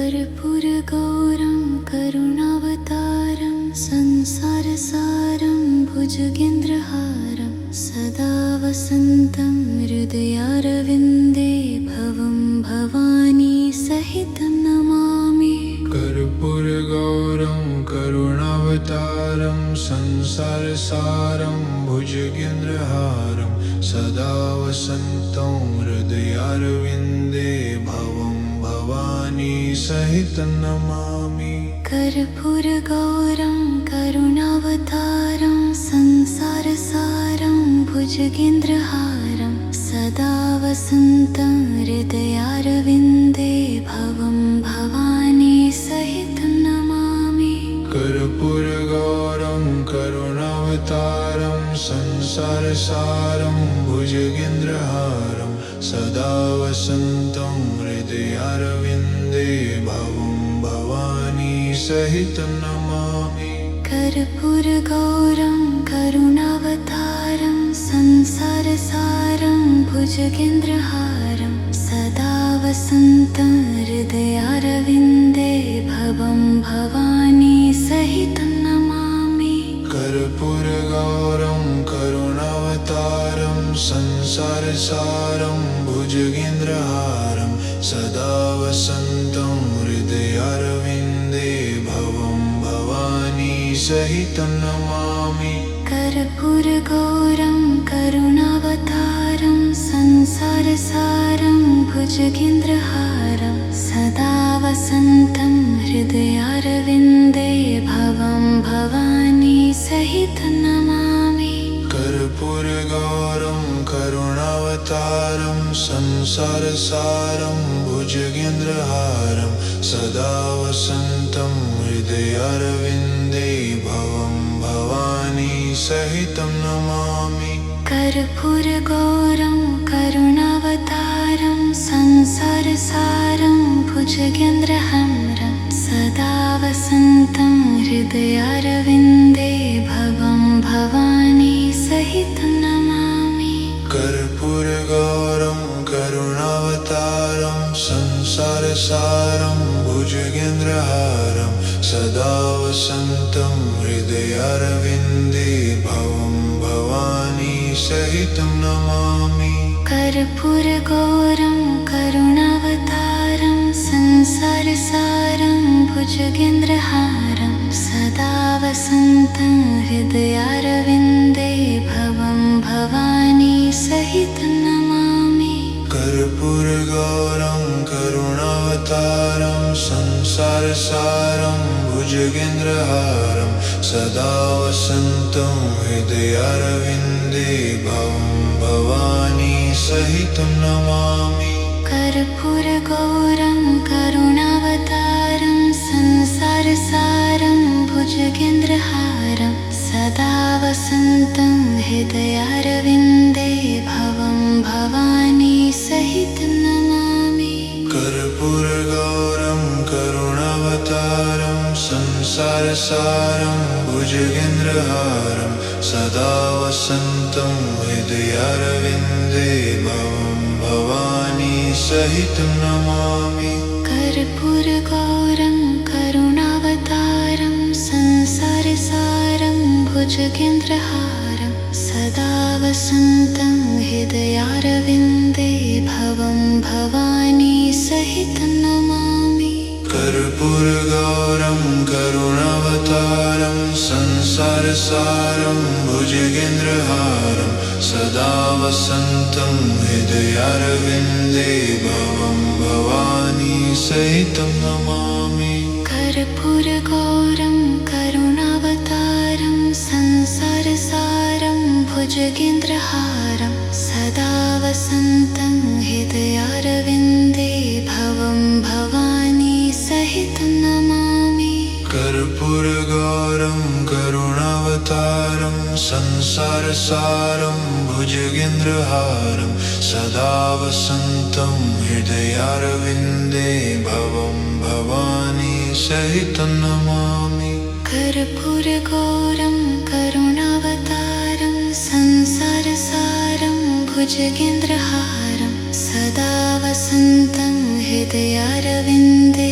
कर्पूरगौरं करुणावतारं संसारसारं भुजगेन्द्रहारं सदा वसन्तं हृदयारविन्दे भवं भवानी सहितं नमामि। कर्पूरगौरं करुणावतारं संसारसारं भुजगेन्द्रहारं सदा वसन्तं हृदयारविन्दे भवं भवानी सहितं नमामि। कर्पूरगौरं करुणावतारं संसारसारं भुजगेन्द्रहारं सदा वसन्तं हृदयारविन्दे भवं भवानी सहितं नमामि। कर्पूरगौरं करुणावतारं संसारसारं भुजगेन्द्रहारं सदा वसन्तं हृदयारविन्दे भवं भवानी सहितं नमामि। कर्पूरगौरं करुणावतारं संसारसारं भुजगेन्द्रहारं सदा वसन्तं हृदयारविन्दे भवं भवानी सहितं नमामि। कर्पूरगौरं करुणावतारं संसारसारं भुजगेन्द्रहारं सदा वसन्तं हृदयारविन्दे भवं भवानी सहितं नमामि। कर्पूरगौरं करुणावतारं संसारसारं भुजगेन्द्रहारं सदा वसन्तं हृदयारविन्दे भवं भवानी सहितं नमामि। कर्पूरगौरं करुणावतारं संसारसारं भुजगेन्द्रहारं सदा वसन्तं हृदयारविन्दे भवं भवानी सहितं नमामि। कर्पूरगौरं करुणावतारं संसारसारं भुजगेन्द्रहारं सदा वसन्तं हृदयारविन्दे भवं भवानी सहितं नमामि। कर्पूरगौरं करुणावतारं संसारसारं भुजगेन्द्रहारं सदा वसन्तं हृदयारविन्दे भवं भवानी सहितं नमामि। कर्पूरगौरं करुणावतारं संसारसारं भुजगेन्द्रहारं सदा वसन्तं हृदयारविन्दे भवं भवानी सहितं नमामि। कर्पूरगौरं करुणावतारं संसारसारं भुजगेन्द्रहारं सदा वसन्तं हृदयारविन्दे भवं भवानी सहितं नमामि। कर्पूरगौरं करुणावतारं संसारसारं भुजगेन्द्रहारं सदा वसन्तं हृदयारविन्दे भवं भवानी सहितं नमामि। कर्पूरगौरं करुणावतारं संसारसारं भुजगेन्द्रहारं सदा वसन्तं हृदयारविन्दे भवं भवानी सहितं नमामि। कर्पूरगौरं करुणावतारं संसारसारं भुजगेन्द्रहारं सदा वसन्तं हृदयारविन्दे भवं भवानी सहितं नमामि। कर्पूरगौरं करुणावतारं संसारसारं भुजगेन्द्रहारं सदा वसन्तं हृदयारविन्दे भवं भवानी सहितं नमामि। कर्पूरगौरं करुणावतारं संसारसारं भुजगेन्द्रहारं सदा वसन्तं हृदयारविन्दे भवं भवानी सहितं नमामि। कर्पूरगौरं करुणावतारं संसारसारं भुजगेन्द्रहारं सदा वसन्तं हृदयारविन्दे भवं भवानी सहितं नमामि। कर्पूरगौरं करुणावतारं संसारसारं भुजगेन्द्रहारं सदा वसन्तं हृदयारविन्दे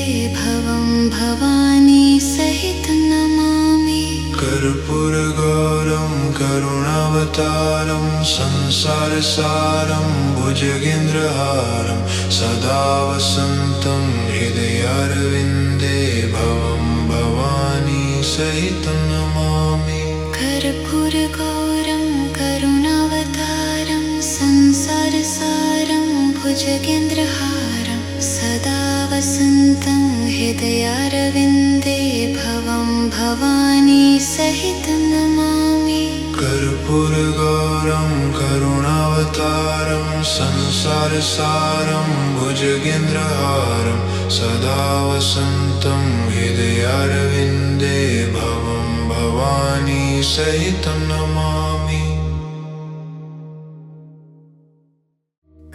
करुणावतारं संसारसारं भुजगेन्द्रहारं सदा वसन्तं हृदयारविन्दे भवं भवानी सहितं नमामि। कर्पूरगौरं करुणावतारं संसारसारं भुजगेन्द्रहारं सदा वसन्तं हृदयारविन्दे भवं भवानी सहितं नमामि। कर्पूरगौरं करुणावतारं संसारसारं भुजगेन्द्रहारं सदा वसन्तं हृदयारविन्दे भवं भवानी सहितं नमामि।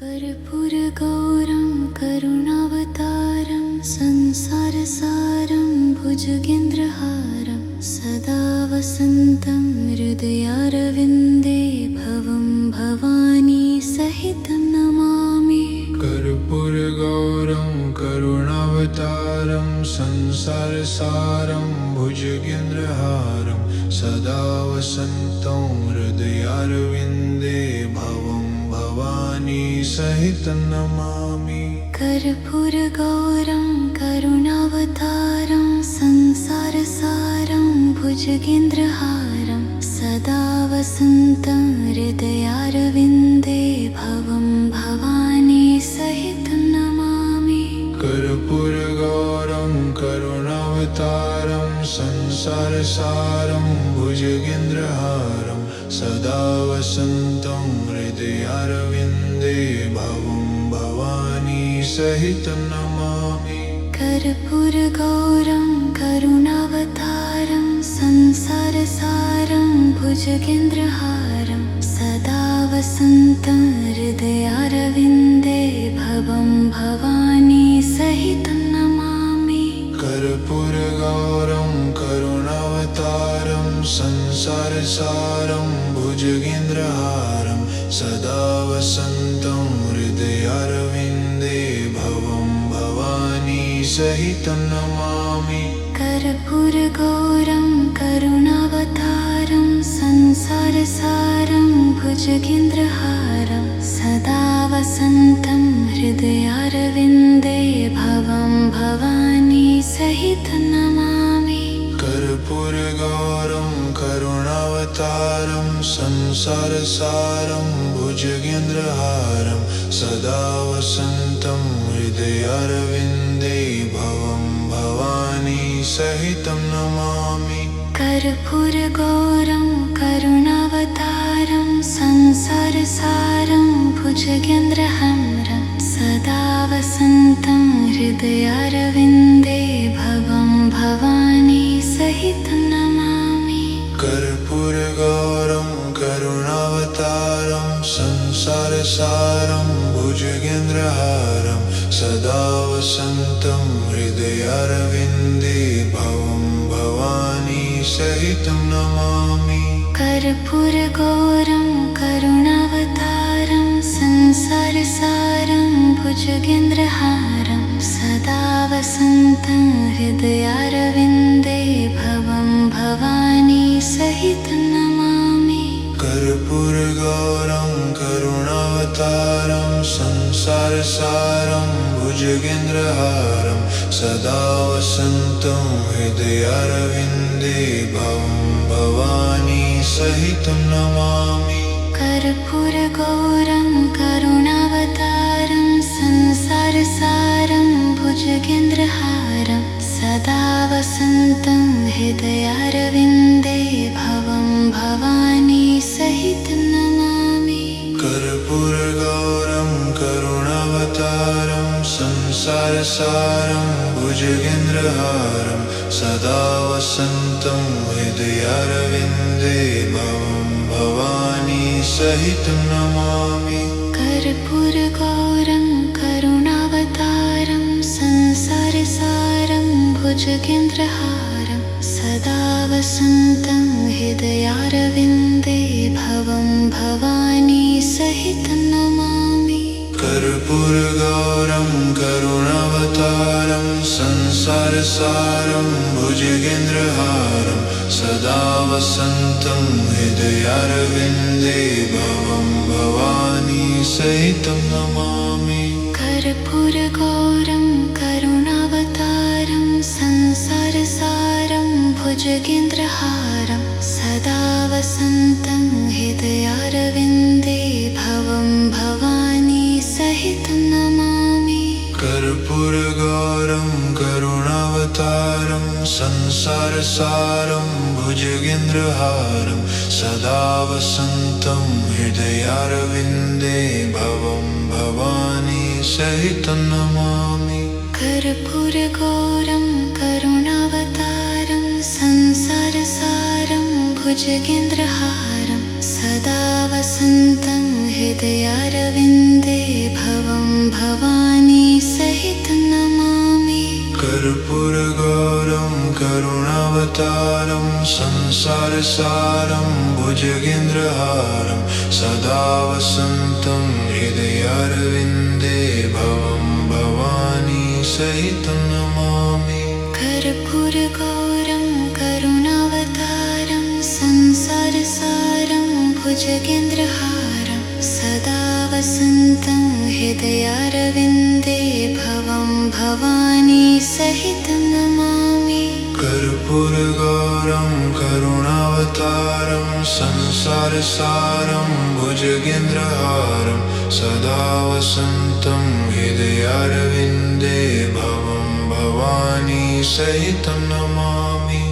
कर्पूरगौरं करुणावतारं संसारसारं भुजगेन्द्रहारं सदा वसन्तं हृदयारविन्दे भवं भवानी सहितं नमामि। कर्पूरगौरं करुणावतारं संसारसारं भुजगेन्द्रहारं सदा वसन्तं हृदयारविन्दे भवं भवानी सहितं नमामि। कर्पूरगौरं करुणावतारं संसारसारं भुजगेन्द्रहारं सदा वसन्तं हृदयारविन्दे भवं भवानी सहितं नमामि। कर्पूरगौरं करुणावतारं संसारसारं भुजगेन्द्रहारं सदा वसन्तं हृदयारविन्दे भवं भवानी सहितं नमामि। कर्पूरगौरं करुणावतारं संसारसारं भुजगेन्द्रहारं सदा वसन्तं हृदयारविन्दे भवं भवानी सहितं नमामि। कर्पूरगौरं करुणावतारं संसारसारं भुजगेन्द्रहारं सदा वसन्तं हृदयारविन्दे भवं भवानी सहितं नमामि। कर्पूरगौरं करुणावतारं संसारसारं भुजगेन्द्रहारं सदा वसन्तं हृदयारविन्दे भवं भवानी सहितं नमामि। कर्पूरगौरं करुणावतारं संसारसारं भुजगेन्द्रहारं सदा वसन्तं हृदयारविन्दे भवं भवानी सहितं नमामि। कर्पूरगौरं करुणावतारं संसारसारं भुजगेन्द्रहारं सदा वसन्तं हृदयारविन्दे भवं भवानी सहितं नमामि। कर्पूरगौरं करुणावतारं संसारसारं भुजगेन्द्रहारं सदा वसन्तं हृदयारविन्दे भवं भवानी सहितं नमामि। कर्पूरगौरं करुणावतारं संसारसारं भुजगेन्द्रहारं सदा वसन्तं हृदयारविन्दे भवं भवानी सहितं नमामि। कर्पूरगौरं करुणावतारं संसारसारं भुजगेन्द्रहारं सदा वसन्तं हृदयारविन्दे भवं भवानी सहितं नमामि। कर्पूरगौरं करुणावतारं संसारसारं भुजगेन्द्रहारं सदा वसन्तं हृदयारविन्दे भवं भवानी सहितं नमामि। कर्पूरगौरं करुणावतारं संसारसारं भुजगेन्द्रहारं सदा वसन्तं हृदयारविन्दे भवं भवानी सहितं नमामि। कर्पूरगौरं करुणावतारं संसारसारं भुजगेन्द्रहारं सदा वसन्तं हृदयारविन्दे भवं भवानी सहितं नमामि। कर्पूरगौरं करुणावतारं संसारसारं भुजगेन्द्रहारं सदा वसन्तं हृदयारविन्दे भवं भवानी सहितं नमामि। कर्पूरगौरं करुणावतारं संसारसारं भुजगेन्द्रहारं सदा वसन्तं हृदयारविन्दे भवं भवानी सहितं नमामि। कर्पूरगौरं करुणावतारं संसारसारं भुजगेन्द्रहारं सदा वसन्तं हृदयारविन्दे भवं भवानी सहितं नमामि। कर्पूरगौरं करुणावतारं संसारसारं भुजगेन्द्रहारं सदा वसन्तं हृदयारविन्दे भवं भवानी सहितं नमामि। कर्पूरगौरं करुणावतारं संसारसारं भुजगेन्द्रहारं सदा वसन्तं हृदयारविन्दे भवं भवानी सहितं नमामि। कर्पूरगौरं करुणावतारं संसारसारं भुजगेन्द्रहारं सदा वसन्तं हृदयारविन्दे भवं भवानी सहितं नमामि। कर्पूरगौरं करुणावतारं संसारसारं भुजगेन्द्रहारं सदा वसन्तं हृदयारविन्दे भवं भवानी सहितं नमामि।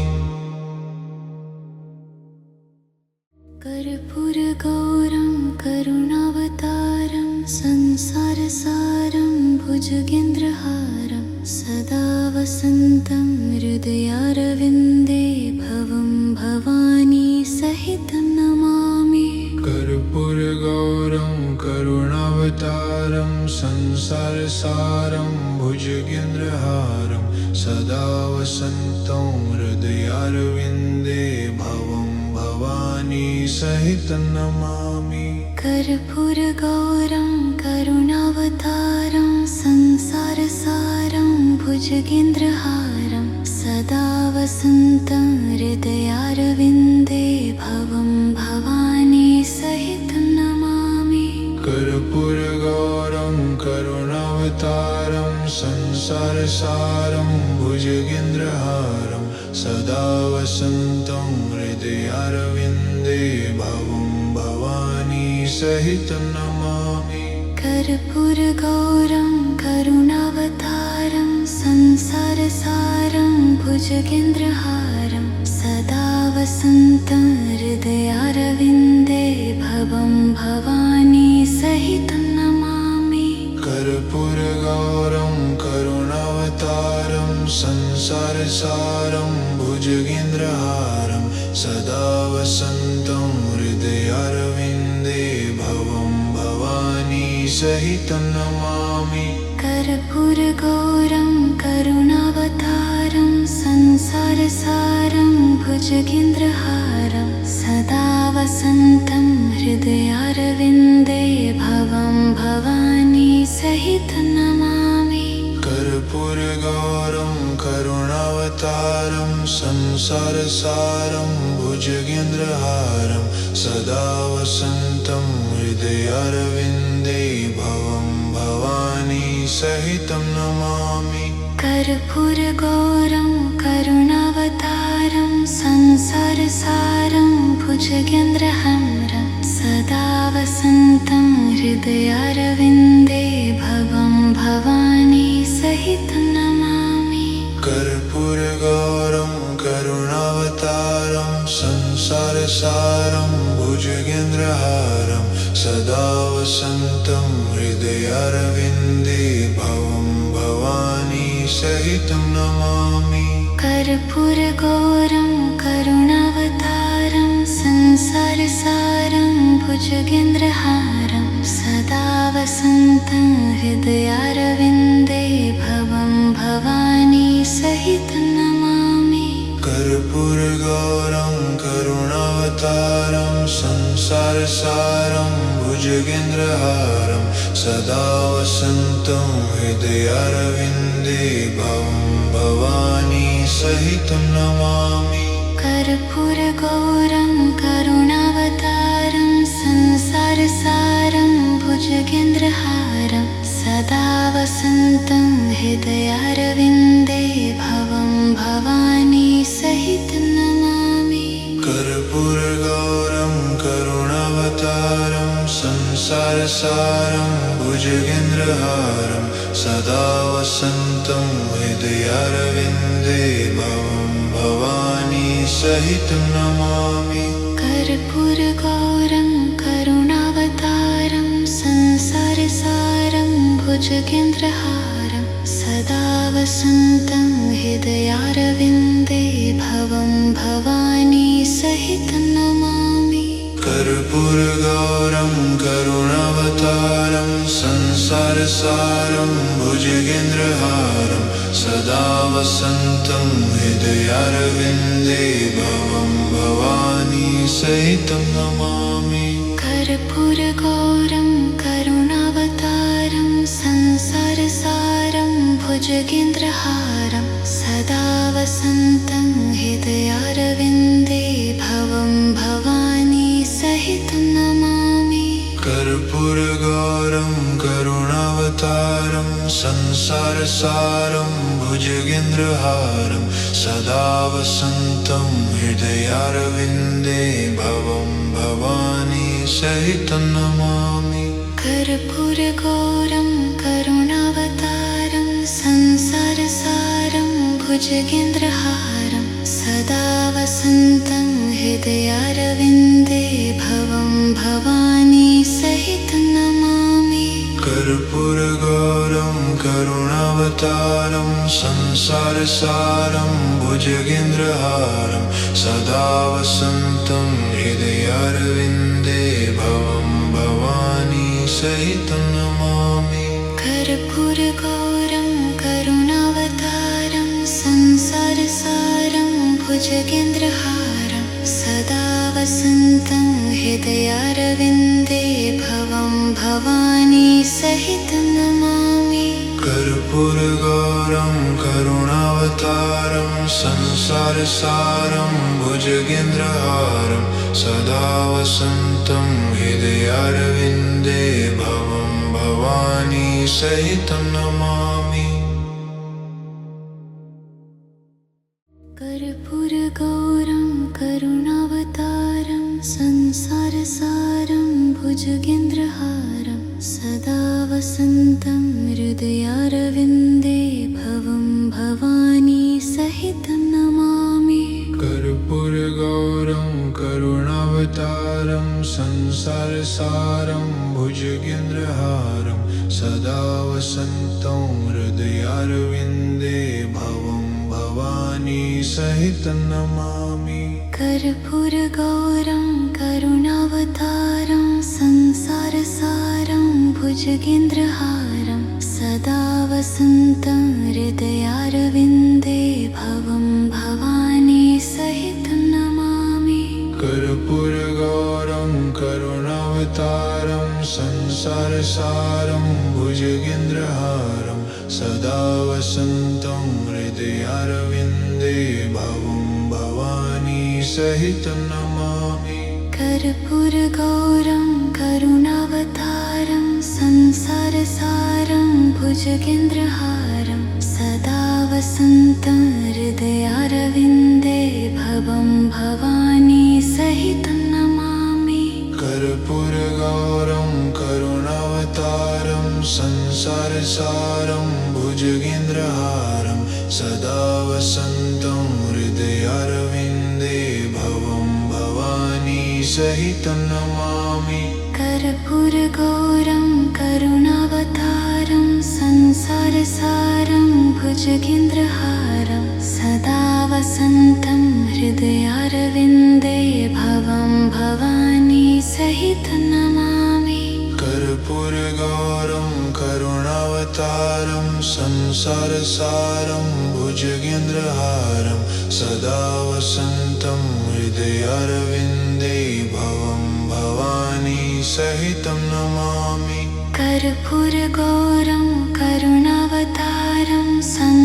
कर्पूरगौरं करुणावतारं संसारसारं भुजगेन्द्रहारं सदा वसन्तं हृदयारविन्दे भवं भवानी सहितं नमामि। कर्पूरगौरं करुणावतारं संसारसारं भुजगेन्द्रहारं सदा वसन्तं हृदयारविन्दे भवं भवानी सहितं नमामि। कर्पूरगौरं करुणावतारं संसारसारं भुजगेन्द्रहारं सदा वसन्तं हृदयारविन्दे भवं भवानी सहितं नमामि। कर्पूरगौरं करुणावतारं संसारसारं भुजगेन्द्रहारं सदा वसन्तं हृदयारविन्दे भवं भवानी सहितं नमामि। कर्पूरगौरं करुणावतारं संसारसारं भुजगेन्द्रहारं सदा वसन्तं हृदयारविन्दे भवं भवानी सहितं नमामि। कर्पूरगौरं करुणावतारं संसारसारं भुजगेन्द्रहारं सदा वसन्तं हृदयारविन्दे भवं भवानी सहितं नमामि। कर्पूरगौरं करुणावतारं संसारसारं भुजगेन्द्रहारं सदा वसन्तं हृदयारविन्दे भवं भवानी सहितं नमामि। कर्पूरगौरं करुणावतारं संसारसारं भुजगेन्द्रहारं सदा वसन्तं हृदयारविन्दे भवं भवानी सहितं नमामि। कर्पूरगौरं करुणावतारं संसारसारं भुजगेन्द्रहारं सदा वसन्तं हृदयारविन्दे भवं भवानी सहितं नमामि। कर्पूरगौरं करुणावतारं संसारसारं भुजगेन्द्रहारं सदा वसन्तं हृदयारविन्दे भवं भवानी सहितं नमामि। कर्पूरगौरं करुणावतारं संसारसारं भुजगेन्द्रहारं सदा वसन्तं हृदयारविन्दे भवं भवानी सहितं नमामि। कर्पूरगौरं करुणावतारं संसारसारं भुजगेन्द्रहारं सदा वसन्तं हृदयारविन्दे भवं भवानी सहितं नमामि कर्पूरगौरं करुणावतारं संसारसारं भुजगेन्द्रहारं सदा वसन्तं हृदयारविन्दे भवं भवानी सहितं नमामि कर्पूरगौरं करुणावतारं संसारसारं भुजगेन्द्रहारं सदा वसन्तं हृदयारविन्दे भवं भवानी सहितं नमामि कर्पूरगौरं करुणावतारं संसारसारं भुजगेन्द्रहारं सदा वसन्तं हृदयारविन्दे भवं भवानी सहितं नमामि कर्पूरगौरं करुणावतारं संसारसारं भुजगेन्द्रहारं सदा वसन्तं हृदयारविन्दे भवं भवानी सहितं नमामि कर्पूरगौरं करुणावतारं संसारसारं भुजगेन्द्रहारं सदा वसन्तं हृदयारविन्दे भवं भवानी सहितं नमामि कर्पूरगौरं करुणावतारं संसारसारं भुजगेन्द्रहारं सदा वसन्तं हृदयारविन्दे भवं भवानी सहितं नमामि कर्पूरगौरं करुणावतारं संसारसारं भुजगेन्द्रहारं सदा वसन्तं हृदयारविन्दे भवं भवानी सहितं नमामि कर्पूरगौरं करुणावतारं संसारसारं भुजगेन्द्रहारं सदा वसन्तं हृदयारविन्दे भवं भवानी सहितं नमामि कर्पूरगौरं करुणावतारं संसारसारं भुजगेन्द्रहारं सदा वसन्तं हृदयारविन्दे भवं भवानी सहितं नमामि कर्पूरगौरं करुणावतारं संसारसारं भुजगेन्द्रहारं सदा वसन्तं हृदयारविन्दे भवं भवानी सहितं नमामि कर्पूरगौरं करुणावतारं संसारसारं भुजगेन्द्रहारं सदा वसन्तं हृदयारविन्दे भवं भवानी सहितं नमामि कर्पूरगौरं करुणावतारं संसारसारं भुजगेन्द्रहारं सदा वसन्तं हृदयारविन्दे भवं भवानी सहितं नमामि कर्पूरगौरं करुणावतारं संसारसारं भुजगेन्द्रहारं सदा वसन्तं हृदयारविन्दे भवं भवानी सहितं नमामि कर्पूरगौरं करुणावतारं संसारसारं भुजगेन्द्रहारं सदा वसन्तं हृदयारविन्दे भवं भवानी सहितं नमामि कर्पूरगौरं करुणावतारं संसारसारं भुजगेन्द्रहारं सदा वसन्तं हृदयारविन्दे भवं भवानी सहितं नमामि कर्पूरगौरं करुणावतारं संसारसारं भुजगेन्द्रहारं सदा वसन्तं हृदयारविन्दे भवं भवानी सहितं नमामि कर्पूरगौरं करुणावतारं संसारसारं भुजगेन्द्रहारं सदा वसन्तं हृदयारविन्दे भवं भवानी सहितं नमामि कर्पूरगौरं करुणावतारं संसारसारं भुजगेन्द्रहारं सदा वसन्तं हृदयारविन्दे भवं भवानी सहितं नमामि कर्पूरगौरं करुणावतारं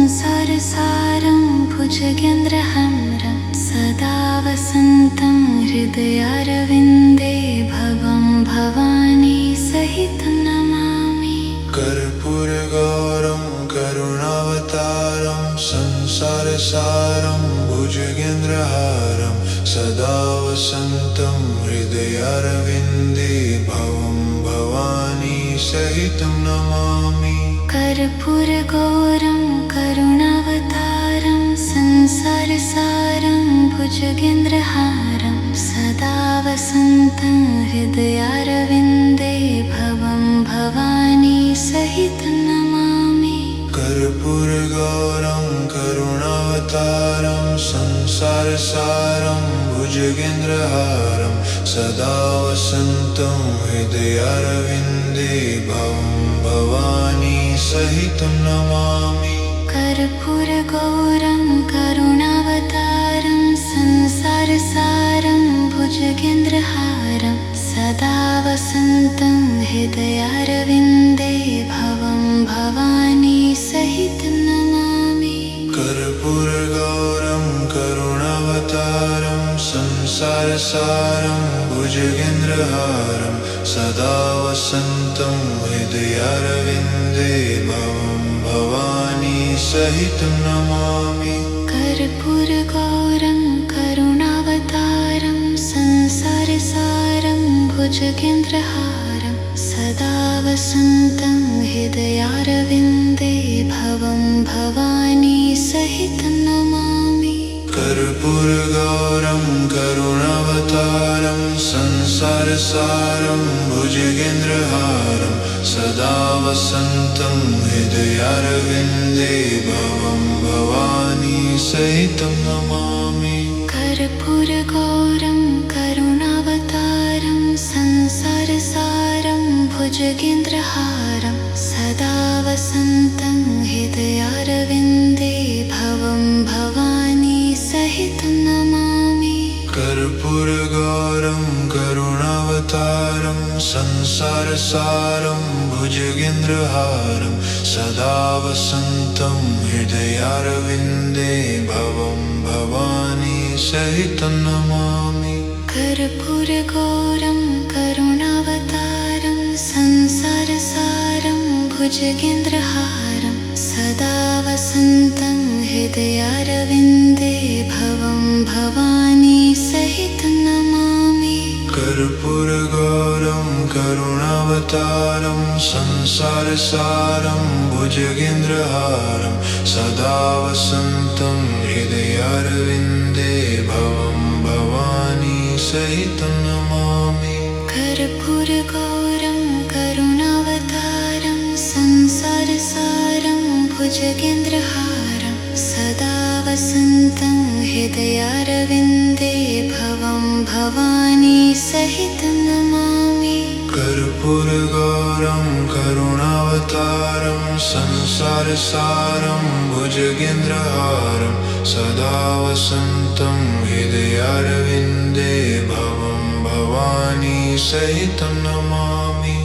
संसारसारं भुजगेन्द्रहारं सदा वसन्तं हृदयारविन्दे भवं भवानी सहितं नमामि। कर्पूरगौरं करुणावतारं संसारसारं भुजगेन्द्रहारं सदा वसन्तं हृदयारविन्दे भवं भवानी सहितं नमामि। कर्पूरगौरं करुणावतारं संसारसारं भुजगेन्द्रहारं सदा वसन्तं हृदयारविन्दे भवं भवानी सहितं नमामि। कर्पूरगौरं करुणावतारं संसारसारं भुजगेन्द्रहारं सदा वसन्तं हृदयारविन्दे भवं भवानी सहितं नमामि। कर्पूरगौरं करुणावतारं संसारसारं भुजगेन्द्रहारं सदा वसन्तं हृदयारविन्दे भवं भवानी सहितं नमामि। कर्पूरगौरं करुणावतारं संसारसारं भुजगेन्द्रहारं सदा वसन्तं हृदयारविन्दे भवं भवानी सहितं नमामि। कर्पूरगौरं करुणावतारं संसारसारं भुजगेन्द्रहारं सदा वसन्तं हृदयारविन्दे भवं भवानी सहितं नमामि। कर्पूरगौरं करुणावतारं संसारसारं भुजगेन्द्रहारं सदा वसन्तं हृदयारविन्दे भवं भवानी सहितं नमामि। कर्पूरगौरं करुणावतारं संसारसारं भुजगेन्द्रहारं सदा वसन्तं हृदयारविन्दे भवं भवानी सहितं नमामि। कर्पूरगौरं करुणावतारं संसारसारं भुजगेन्द्रहारं सदा वसन्तं हृदयारविन्दे भवं भवानी सहितं नमामि। कर्पूरगौरं करुणावतारं संसारसारं भुजगेन्द्रहारं सदा वसन्तं हृदयारविन्दे भवं भवानी सहितं नमामि। कर्पूरगौरं करुणावतारं संसारसारं भुजगेन्द्रहारं सदा वसन्तं हृदयारविन्दे भवं भवानी सहितं नमामि। कर्पूरगौरं करुणावतारं संसारसारं भुजगेन्द्रहारं सदा वसन्तं हृदयारविन्दे भवं भवानी सहितं नमामि। कर्पूरगौरं करुणावतारं संसारसारं भुजगेन्द्रहारं सदा वसन्तं हृदयारविन्दे भवं भवानी सहितं नमामि।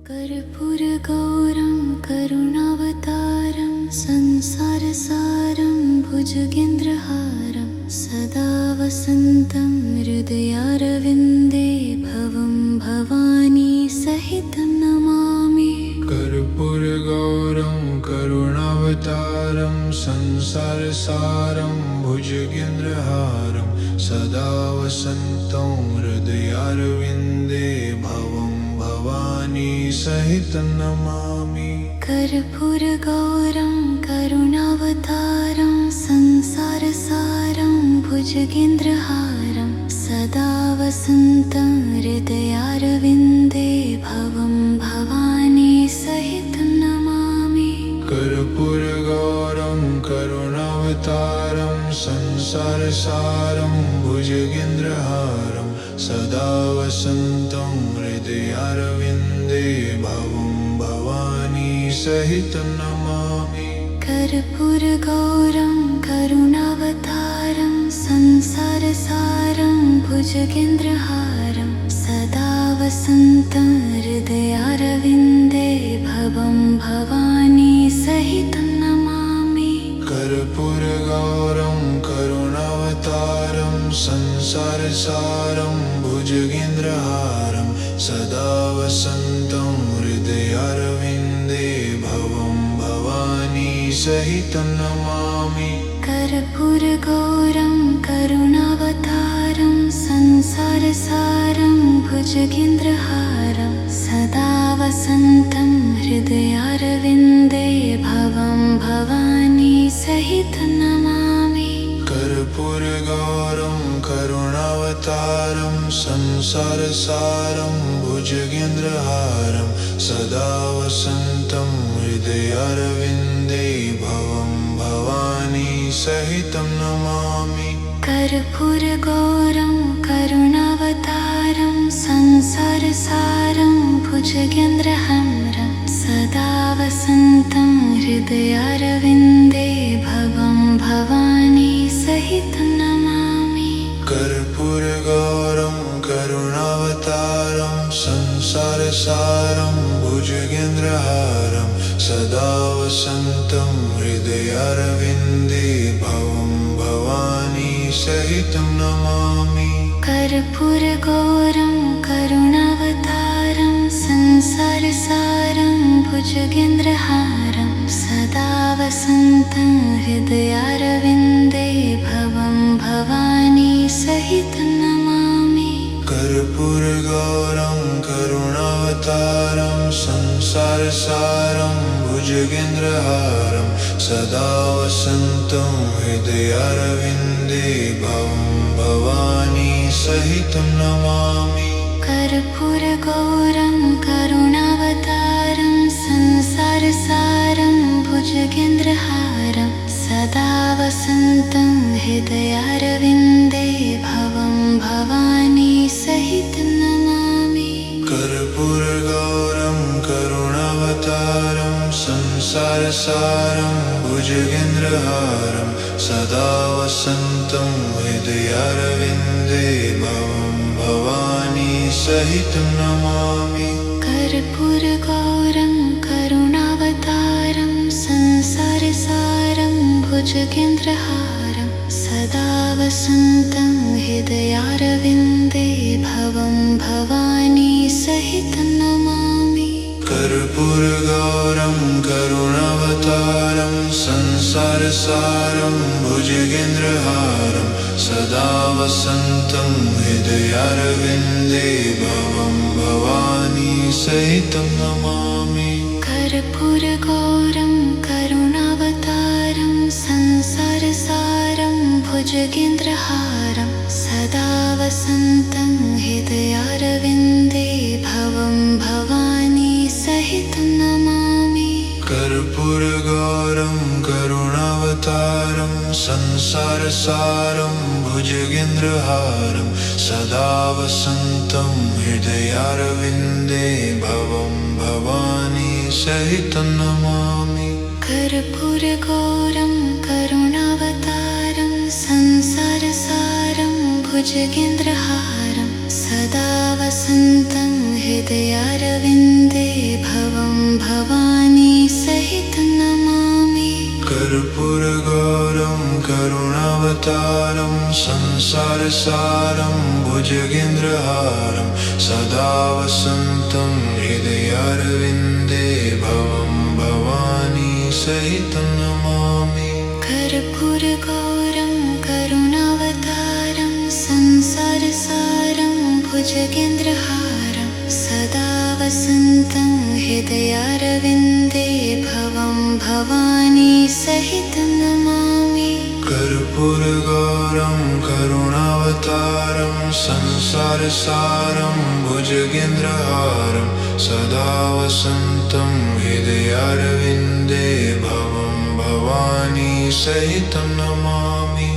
कर्पूरगौरं करुणावतारं संसारसारं भुजगेन्द्रहारं सदा वसन्तं हृदयारविन्दे भवं भवानी सहितं नमामि। कर्पूरगौरं करुणावतारं संसारसारं भुजगेन्द्रहारं सदा वसन्तं हृदयारविन्दे भवं भवानी सहितं नमामि। कर्पूरगौरं करुणावतारं संसारसारं भुजगेन्द्रहारं सदा वसन्तं हृदयारविन्दे भवं भवानी सहितं नमामि। कर्पूरगौरं करुणावतारं संसारसारं भुजगेन्द्रहारं सदा वसन्तं हृदयारविन्दे भवं भवानी सहितं नमामि। कर्पूरगौरं करुणावतारं संसारसारं भुजगेन्द्रहारं सदा वसन्तं हृदयारविन्दे भवं भवानी सहितं नमामि कर्पूरगौरं करुणावतारं संसारसारं भुजगेन्द्रहारं सदा वसन्तं हृदयारविन्दे भवं भवानी सहितं नमामि कर्पूरगौरं करुणावतारं संसारसारं भुजगेन्द्रहारं सदा वसन्तं हृदयारविन्दे भवं भवानी सहितं नमामि कर्पूरगौरं करुणावतारं संसारसारं भुजगेन्द्रहारं सदा वसन्तं हृदयारविन्दे भवं भवानी सहितं नमामि कर्पूरगौरं करुणावतारं संसारसारं भुजगेन्द्रहारं सदा वसन्तं हृदयारविन्दे भवं भवानी सहितं नमामि कर्पूरगौरं करुणावतारं संसारसारं भुजगेन्द्रहारं सदा वसन्तं हृदयारविन्दे भवं भवानी सहितं नमामि कर्पूरगौरं करुणावतारं संसारसारं भुजगेन्द्रहारं सदा वसन्तं हृदयारविन्दे भवं भवानी सहितं नमामि कर्पूरगौरं करुणावतारं संसारसारं भुजगेन्द्रहारं सदा वसन्तं हृदयारविन्दे भवं भवानी सहितं नमामि कर्पूरगौरं करुणावतारं संसारसारं भुजगेन्द्रहारं सदा वसन्तं हृदयारविन्दे भवं भवानी सहितं नमामि कर्पूरगौरं करुणावतारं संसारसारं भुजगेन्द्रहारं सदा वसन्तं हृदयारविन्दे भवं भवानी सहितं नमामि कर्पूरगौरं करुणावतारं संसारसारं भुजगेन्द्रहारं सदा वसन्तं हृदयारविन्दे भवं भवानी सहितं नमामि कर्पूरगौरं करुणावतारं संसारसारं भुजगेन्द्रहारं सदा वसन्तं हृदयारविन्दे भवं भवानी सहितं नमामि कर्पूरगौरं करुणावतारं संसारसारं भुजगेन्द्रहारं सदा वसन्तं हृदयारविन्दे भवं भवानी सहितं नमामि कर्पूरगौरं करुणावतारं संसारसारं भुजगेन्द्रहारं सदा वसन्तं हृदयारविन्दे भवं भवानी सहितं नमामि कर्पूरगौरं करुणावतारं संसारसारं भुजगेन्द्रहारं सदा वसन्तं हृदयारविन्दे भवं भवानी सहितं नमामि कर्पूरगौरं करुणावतारं संसारसारं भुजगेन्द्रहारं सदा वसन्तं हृदयारविन्दे भवं भवानी सहितं नमामि कर्पूरगौरं करुणावतारं संसारसारं भुजगेन्द्रहारं सदा वसन्तं हृदयारविन्दे भवं भवानी सहितं नमामि कर्पूरगौरं करुणावतारं संसारसारं भुजगेन्द्रहारं सदा वसन्तं हृदयारविन्दे भवं भवानी सहितं नमामि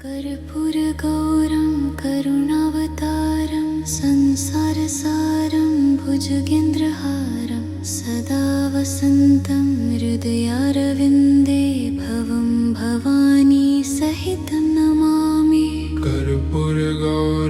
कर्पूरगौरं करुणावतारं संसारसारं भुजगेन्द्रहारं सदा वसन्तं हृदयारविन्दे भवं भवानी सहितं नमामि कर्पूरगौरं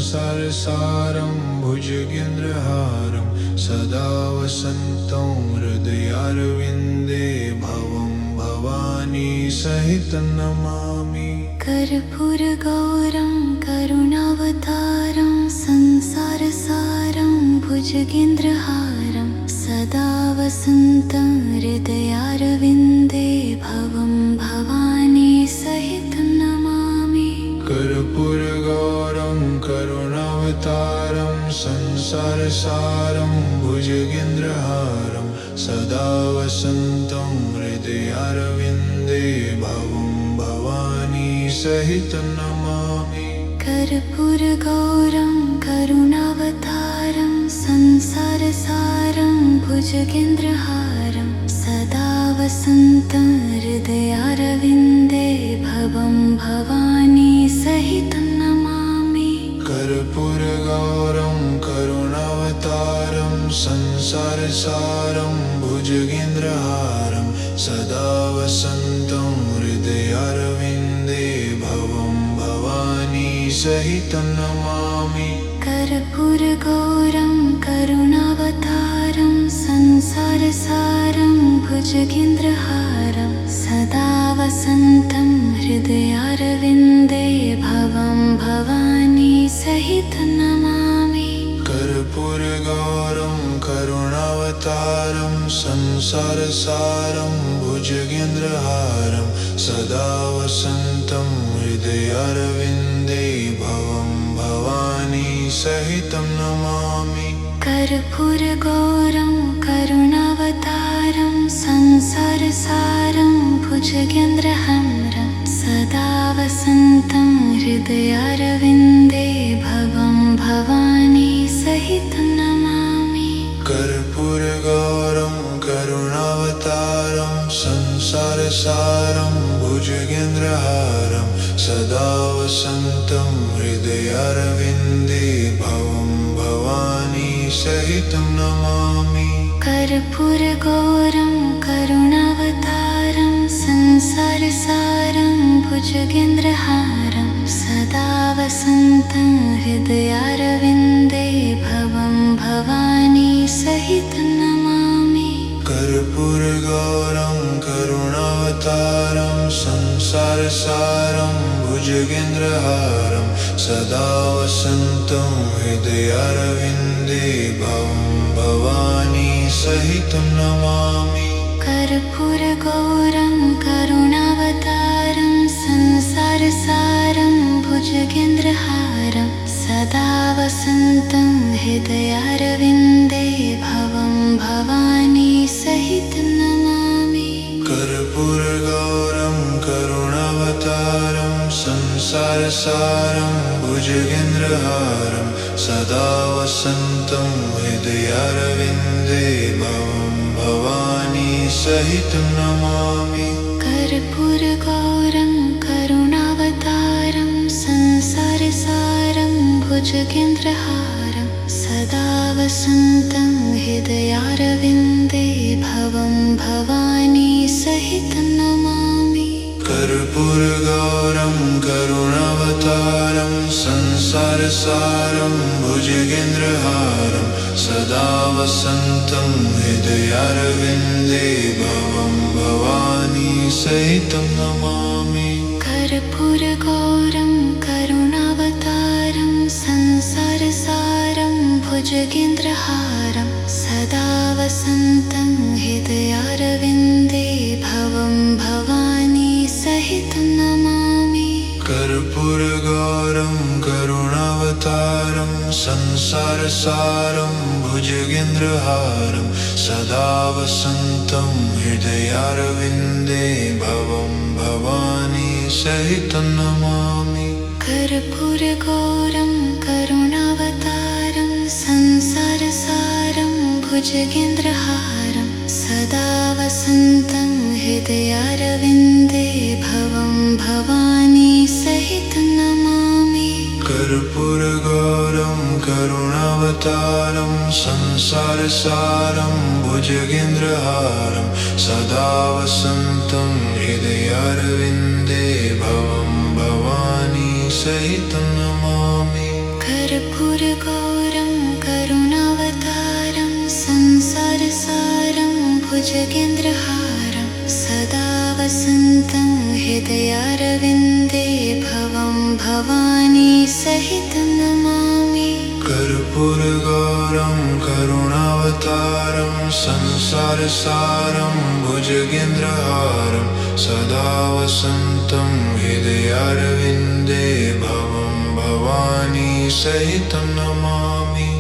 संसारसारं भुजगेन्द्रहारं सदा वसन्तं हृदयारविन्दे भवं भवानी सहितं नमामि। कर्पूरगौरं करुणावतारं संसारसारं भुजगेन्द्रहारं सदा वसन्तं हृदयारविन्दे भवं भवानी सहितं नमामि। कर्पूरगौरं करुणावतारं संसारसारं भुजगेन्द्रहारं सदा वसन्तं हृदयारविन्दे भवं भवानी सहितं नमामि। कर्पूरगौरं करुणावतारं संसारसारं भुजगेन्द्रहारं सदा वसन्तं हृदयारविन्दे भवं भवानी सहितं नमामि। कर्पूरगौरं करुणावतारं संसारसारं भुजगेन्द्रहारं सदा वसन्तं हृदयारविन्दे भवं भवानी सहितं नमामि। कर्पूरगौरं करुणावतारं संसारसारं भुजगेन्द्रहारं सदा वसन्तं हृदयारविन्दे भवं भवानी सहितं नमामि। कर्पूरगौरं करुणावतारं संसारसारं भुजगेन्द्रहारं सदा वसन्तं हृदयारविन्दे भवं भवानी सहितं नमामि। कर्पूरगौरं करुणावतारं संसारसारं भुजगेन्द्रहारं सदा वसन्तं हृदयारविन्दे भवं भवानी सहितं नमामि। कर्पूरगौरं करुणावतारं संसारसारं भुजगेन्द्रहारं सदा वसन्तं हृदयारविन्दे भवं भवानी सहितं नमामि। कर्पूरगौरं करुणावतारं संसारसारं भुजगेन्द्रहारं सदा वसन्तं हृदयारविन्दे भवं भवानी सहितं नमामि। कर्पूरगौरं करुणावतारं संसारसारं भुजगेन्द्रहारं सदा वसन्तं हृदयारविन्दे भवं भवानी सहितं नमामि। कर्पूरगौरं करुणावतारं संसारसारं भुजगेन्द्रहारं सदा वसन्तं हृदयारविन्दे भवं भवानी सहितं नमामि। कर्पूरगौरं करुणावतारं संसारसारं भुजगेन्द्रहारं सदा वसन्तं हृदयारविन्दे भवं भवानी सहितं नमामि। कर्पूरगौरं करुणावतारं संसारसारं भुजगेन्द्रहारं सदा वसन्तं हृदयारविन्दे भवं भवानी सहितं नमामि। कर्पूरगौरं करुणावतारं संसारसारं भुजगेन्द्रहारं सदा वसन्तं हृदयारविन्दे भवं भवानी सहितं नमामि। कर्पूरगौरं करुणावतारं संसारसारं भुजगेन्द्रहारं सदा वसन्तं हृदयारविन्दे भवं भवानी सहितं नमामि। कर्पूरगौरं करुणावतारं संसारसारं भुजगेन्द्रहारं सदा वसन्तं हृदयारविन्दे भवं भवानी सहितं नमामि। कर्पूरगौरं करुणावतारं संसारसारं भुजगेन्द्रहारं सदा वसन्तं हृदयारविन्दे भवं भवानी सहितं नमामि। कर्पूरगौरं करुणावतारं संसारसारं भुजगेन्द्रहारं सदा वसन्तं हृदयारविन्दे भवं भवानी सहितं नमामि। कर्पूरगौरं करुणावतारं संसारसारं भुजगेन्द्रहारं सदा वसन्तं हृदयारविन्दे भवं भवानी सहितं नमामि। कर्पूरगौरं करुणावतारं संसारसारं भुजगेन्द्रहारं सदा वसन्तं हृदयारविन्दे भवं भवानी सहितं नमामि।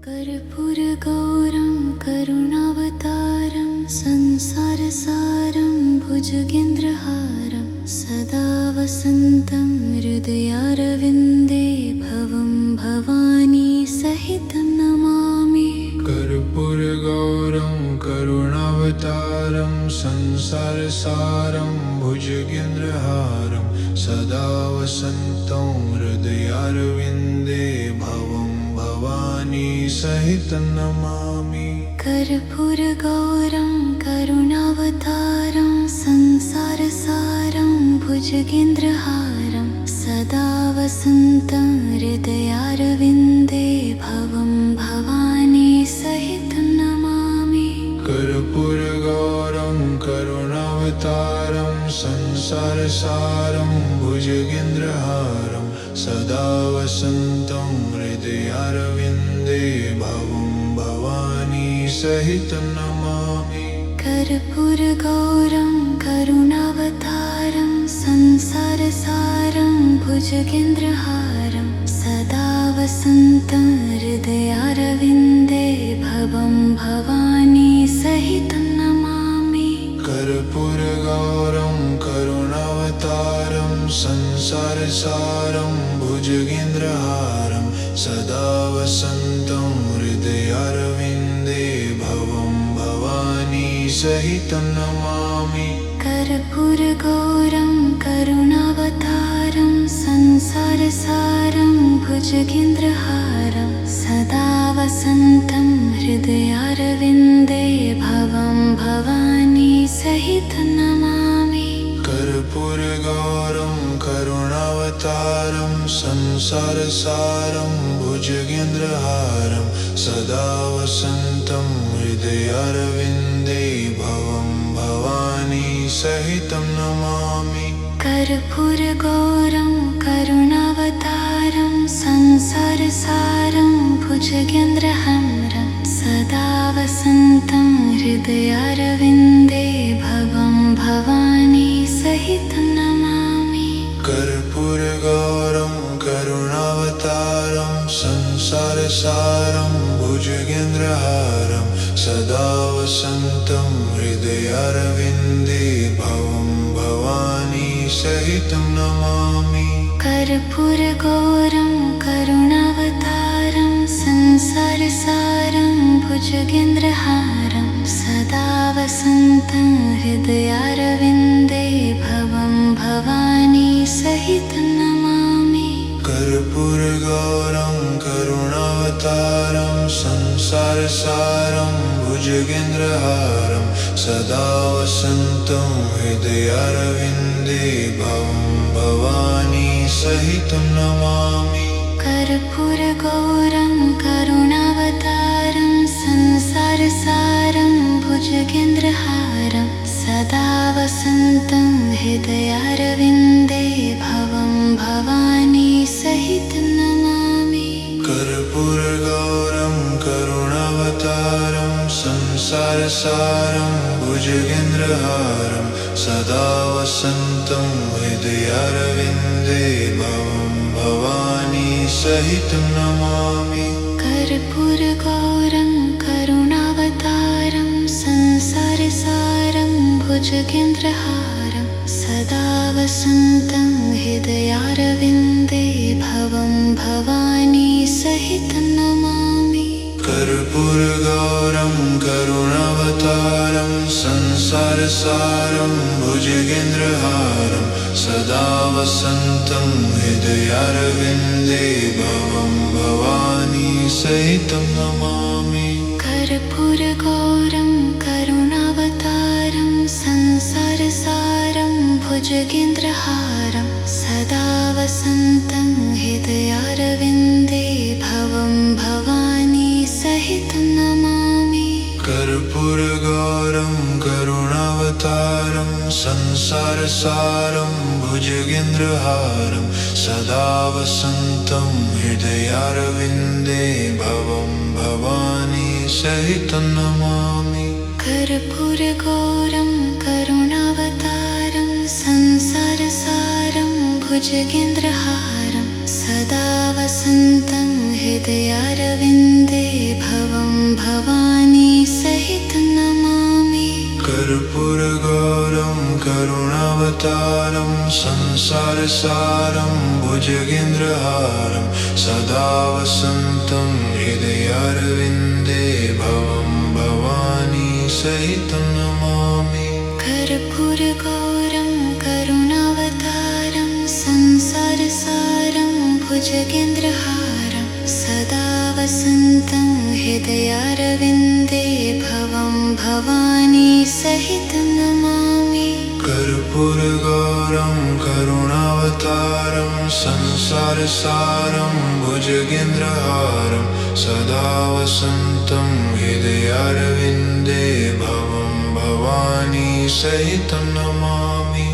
कर्पूरगौरं करुणावतारं संसारसारं भुजगेन्द्रहारं सदा वसन्तं हृदयारविन्दे भवं भवानी सहितं नमामि। कर्पूरगौरं करुणावतारं संसारसारं भुजगेन्द्रहारं सदा वसन्तं हृदयारविन्दे भवं भवानी सहितं नमामि। कर्पूरगौरं करुणावतारं संसारसारं भुजगेन्द्रहारं सदा वसन्तं हृदयारविन्दे भवं भवानी सहितं नमामि। कर्पूरगौरं करुणावतारं संसारसारं भुजगेन्द्रहारं सदा वसन्तं हृदयारविन्दे भवं भवानी सहितं नमामि। कर्पूरगौरं करुणावतारं संसारसारं भुजगेन्द्रहारं सदा वसन्तं हृदयारविन्दे भवं भवानी सहितं नमामि। कर्पूरगौरं करुणावतारं संसारसारं भुजगेन्द्रहारं सदा वसन्तं हृदयारविन्दे भवं भवानी सहितं नमामि। कर्पूरगौरं करुणावतारं संसारसारं भुजगेन्द्रहारं सदा वसन्तं हृदयारविन्दे भवं भवानी सहितं नमामि। कर्पूरगौरं करुणावतारं संसारसारं भुजगेन्द्रहारं सदा वसन्तं हृदयारविन्दे भवं भवानी सहितं नमामि। कर्पूरगौरं करुणावतारं संसारसारं भुजगेन्द्रहारं सदा वसन्तं हृदयारविन्दे भवं भवानी सहितं नमामि। कर्पूरगौरं करुणावतारं संसारसारं भुजगेन्द्रहारं सदा वसन्तं हृदयारविन्दे भवं भवानी सहितं नमामि। कर्पूरगौरं करुणावतारं संसारसारं भुजगेन्द्रहारं सदा वसन्तं हृदयारविन्दे भवं भवानी सहितं नमामि। कर्पूरगौरं करुणावतारं संसारसारं भुजगेन्द्रहारं सदा वसन्तं हृदयारविन्दे भवं भवानी सहितं नमामि। कर्पूरगौरं करुणावतारं संसारसारं भुजगेन्द्रहारं सदा वसन्तं हृदयारविन्दे भवं भवानी सहितं नमामि। कर्पूरगौरं करुणावतारं संसारसारं भुजगेन्द्रहारं सदा वसन्तं हृदयारविन्दे भवं भवानी सहितं नमामि। कर्पूरगौरं करुणावतारं संसारसारं भुजगेन्द्रहारं सदा वसन्तं हृदयारविन्दे भवं भवानी सहितं नमामि। कर्पूरगौरं करुणावतारं संसारसारं भुजगेन्द्रहारं सदा वसन्तं हृदयारविन्दे भवं भवानी सहितं नमामि। कर्पूरगौरं करुणावतारं संसारसारं भुजगेन्द्रहारं सदा वसन्तं हृदयारविन्दे भवं भवानी सहितं नमामि। कर्पूरगौरं करुणावतारं संसारसारं भुजगेन्द्रहारं सदा वसन्तं हृदयारविन्दे भवं भवानी सहितं नमामि। कर्पूरगौरं करुणावतारं संसारसारं भुजगेन्द्रहारं सदा वसन्तं हृदयारविन्दे भवं भवानी सहितं नमामि। कर्पूरगौरं करुणावतारं संसारसारं भुजगेन्द्रहारं सदा वसन्तं हृदयारविन्दे भवं भवानी सहितं नमामि। कर्पूरगौरं करुणावतारं संसारसारं भुजगेन्द्रहारं सदा वसन्तं हृदयारविन्दे भवं भवानी सहितं नमामि। कर्पूरगौरं करुणावतारं संसारसारं भुजगेन्द्रहारं सदा वसन्तं हृदयारविन्दे भवं भवानी सहितं नमामि।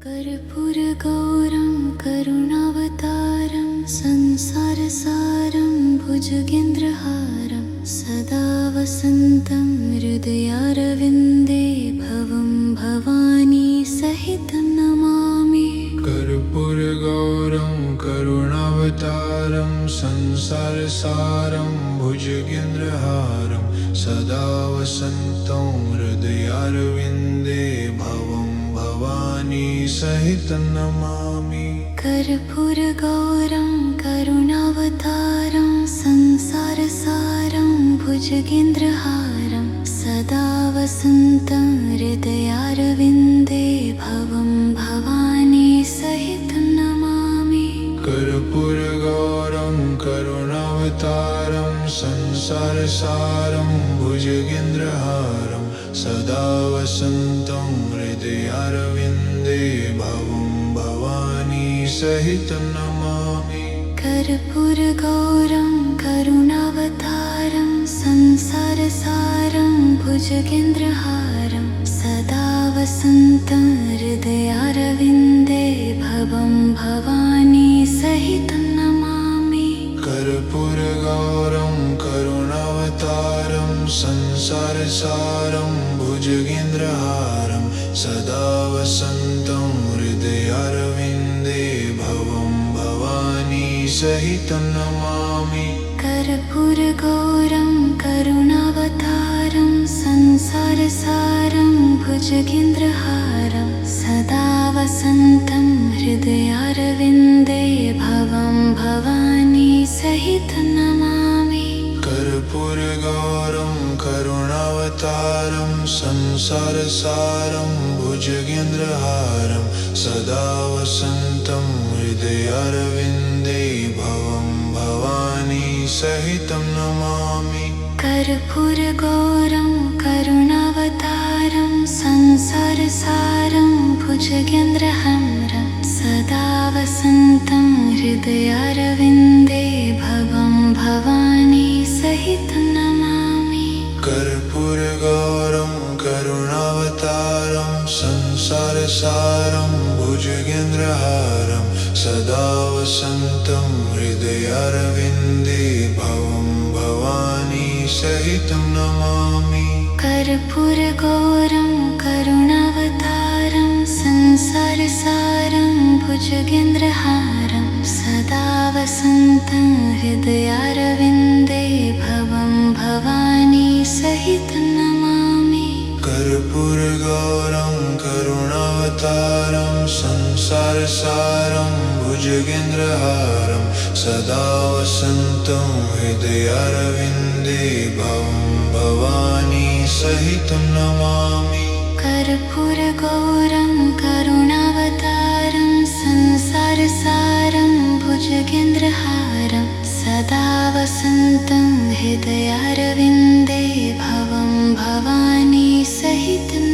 कर्पूरगौरं करुणावतारं संसारसारं भुजगेन्द्रहारं सदा वसन्तं हृदयारविन्दे भवं भवानी सहितं नमामि। कर्पूरगौरं करुणावतारं संसारसारं भुजगेन्द्रहारं सदा वसन्तं हृदयारविन्दे भवं भवानी सहितं नमामि। कर्पूरगौरं करुणावतारं संसारसारं भुजगेन्द्रहारं सदा वसन्तं हृदयारविन्दे भवं भवानी सहितं नमामि। कर्पूरगौरं करुणावतारं संसारसारं भुजगेन्द्रहारं सदा वसन्तं हृदयारविन्दे भवं भवानी सहितं नमामि। कर्पूरगौरं करुणावतारं संसारसारं भुजगेन्द्रहारं सदा वसन्तं हृदयारविन्दे भवं भवानी सहितं नमामि। कर्पूरगौरं करुणावतारं संसारसारं भुजगेन्द्रहारं सदा वसन्तं हृदयारविन्दे भवं भवानी सहितं नमामि। कर्पूरगौरं करुणावतारं संसारसारं भुजगेन्द्रहारं सदा वसन्तं हृदयारविन्दे भवं भवानी सहितं नमामि। कर्पूरगौरं करुणावतारं संसारसारं भुजगेन्द्रहारं सदा वसन्तं हृदयारविन्दे भवं भवानी सहितं नमामि। कर्पूरगौरं करुणावतारं संसारसारं भुजगेन्द्रहारं सदा वसन्तं हृदयारविन्दे भवं भवानी सहितं नमामि। कर्पूरगौरं करुणावतारं संसारसारं भुजगेन्द्रहारं सदा वसन्तं हृदयारविन्दे भवं भवानी सहितं नमामि। कर्पूरगौरं करुणावतारं संसारसारं भुजगेन्द्रहारं सदा वसन्तं हृदयारविन्दे भवं भवानी सहितं नमामि। कर्पूरगौरं करुणावतारं संसारसारं भुजगेन्द्रहारं सदा वसन्तं हृदयारविन्दे भवं भवानी सहितं नमामि। कर्पूरगौरं करुणावतारं संसारसारं भुजगेन्द्रहारं सदा वसन्तं हृदयारविन्दे भवं भवानी सहितं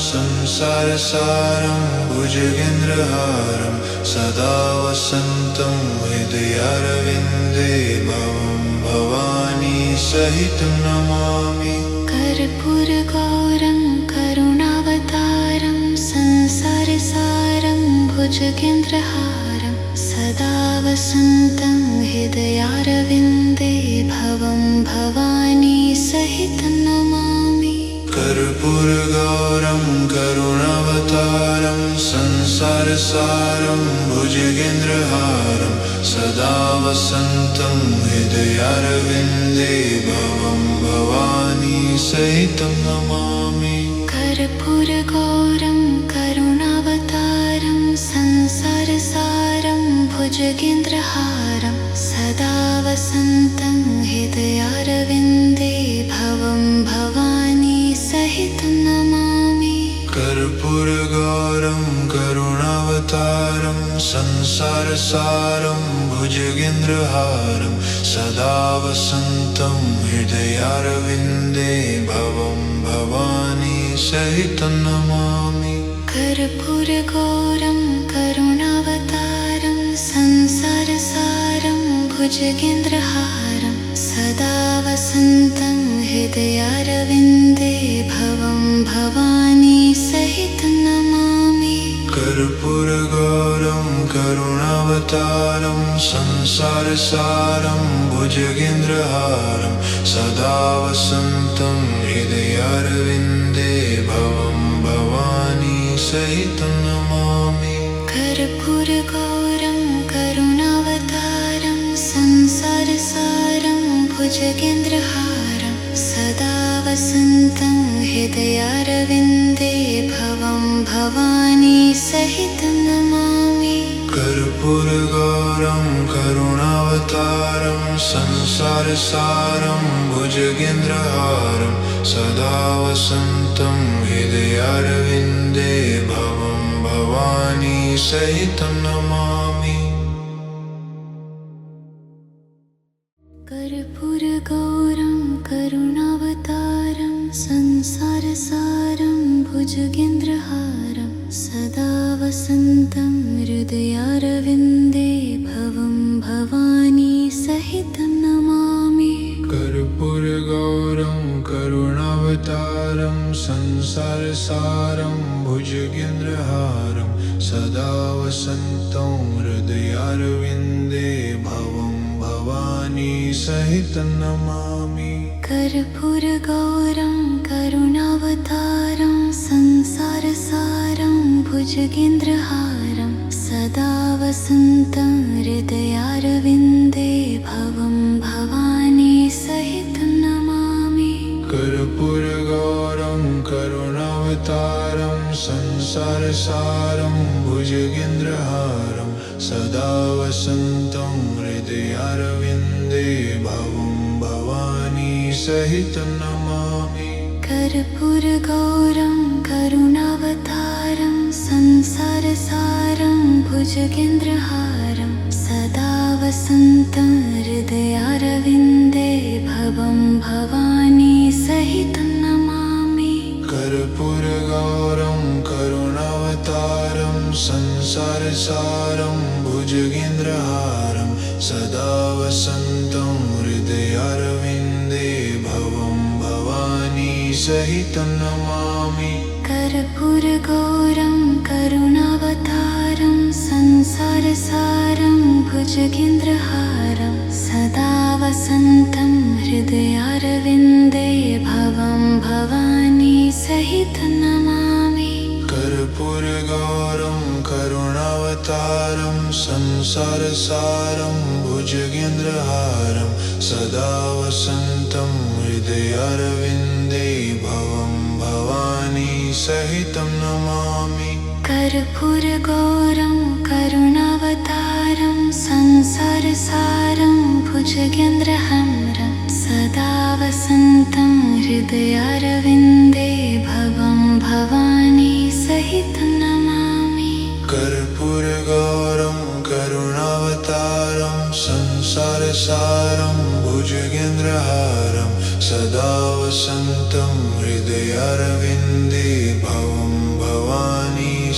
संसारसारं भुजगेन्द्रहारं सदा वसन्तं हृदयारविन्दे भवं भवानी सहितं नमामि कर्पूरगौरं करुणावतारं संसारसारं भुजगेन्द्रहारं सदा वसन्तं हृदयारविन्दे भवं भवानी सहितं नमामि कर्पूरगौरं करुणावतारं संसारसारं भुजगेन्द्रहारं सदा वसन्तं हृदयारविन्दे भवं भवानी सहितं नमामि कर्पूरगौरं करुणावतारं संसारसारं भुजगेन्द्रहारं सदा वसन्तं हृदयारविन्दे भवं भवानी सहितं नमामि कर्पूरगौरं करुणावतारं संसारसारं भुजगेन्द्रहारं सदा वसन्तं हृदयारविन्दे भवं भवानी सहितं नमामि कर्पूरगौरं करुणावतारं संसारसारं भुजगेन्द्रहारं सदा वसन्तं हृदयारविन्दे भवं भवानी सहितं नमामि कर्पूरगौरं करुणावतारं संसारसारं भुजगेन्द्रहारं सदा वसन्तं हृदयारविन्दे भवं भवानी सहितं नमामि कर्पूरगौरं करुणावतारं संसारसारं भुजगेन्द्रहारं सदा वसन्तं हृदयारविन्दे भवं भवानी सहितं नमामि कर्पूरगौरं करुणावतारं संसारसारं भुजगेन्द्रहारं सदा वसन्तं हृदयारविन्दे भवं भवानी सहितं नमामि कर्पूरगौरं करुणावतारं संसारसारं भुजगेन्द्रहारं सदा वसन्तं हृदयारविन्दे भवं भवानी सहितं नमामि कर्पूरगौरं करुणावतारं संसारसारं भुजगेन्द्रहारं सदा वसन्तं हृदयारविन्दे भवं भवानी सहितं नमामि कर्पूरगौरं करुणावतारं संसारसारं भुजगेन्द्रहारं सदा वसन्तं हृदयारविन्दे भवं भवानी सहितं नमामि कर्पूरगौरं करुणावतारं संसारसारं भुजगेन्द्रहारं सदा वसन्तं हृदयारविन्दे भवं भवानी सहितं नमामि कर्पूरगौरं करुणावतारं संसारसारं भुजगेन्द्रहारं सदा वसन्तं हृदयारविन्दे भवं भवानी सहितं नमामि कर्पूरगौरं करुणावतारं संसारसारं भुजगेन्द्रहारं सदा वसन्तं हृदयारविन्दे भवं भवानी सहितं नमामि कर्पूरगौरं करुणावतारं संसारसारं भुजगेन्द्रहारं सदा वसन्तं हृदयारविन्दे भवं भवानी सहितं नमामि कर्पूरगौरं करुणावतारं संसारसारं भुजगेन्द्रहारं सदा वसन्तं हृदयारविन्दे भवं भवानी सहितं नमामि कर्पूरगौरं करुणावतारं संसारसारं भुजगेन्द्रहारं सदा वसन्तं हृदयारविन्दे भवं भवानी सहितं नमामि कर्पूरगौरं करुणावतारं संसारसारं भुजगेन्द्रहारं सदा वसन्तं हृदयारविन्दे भवं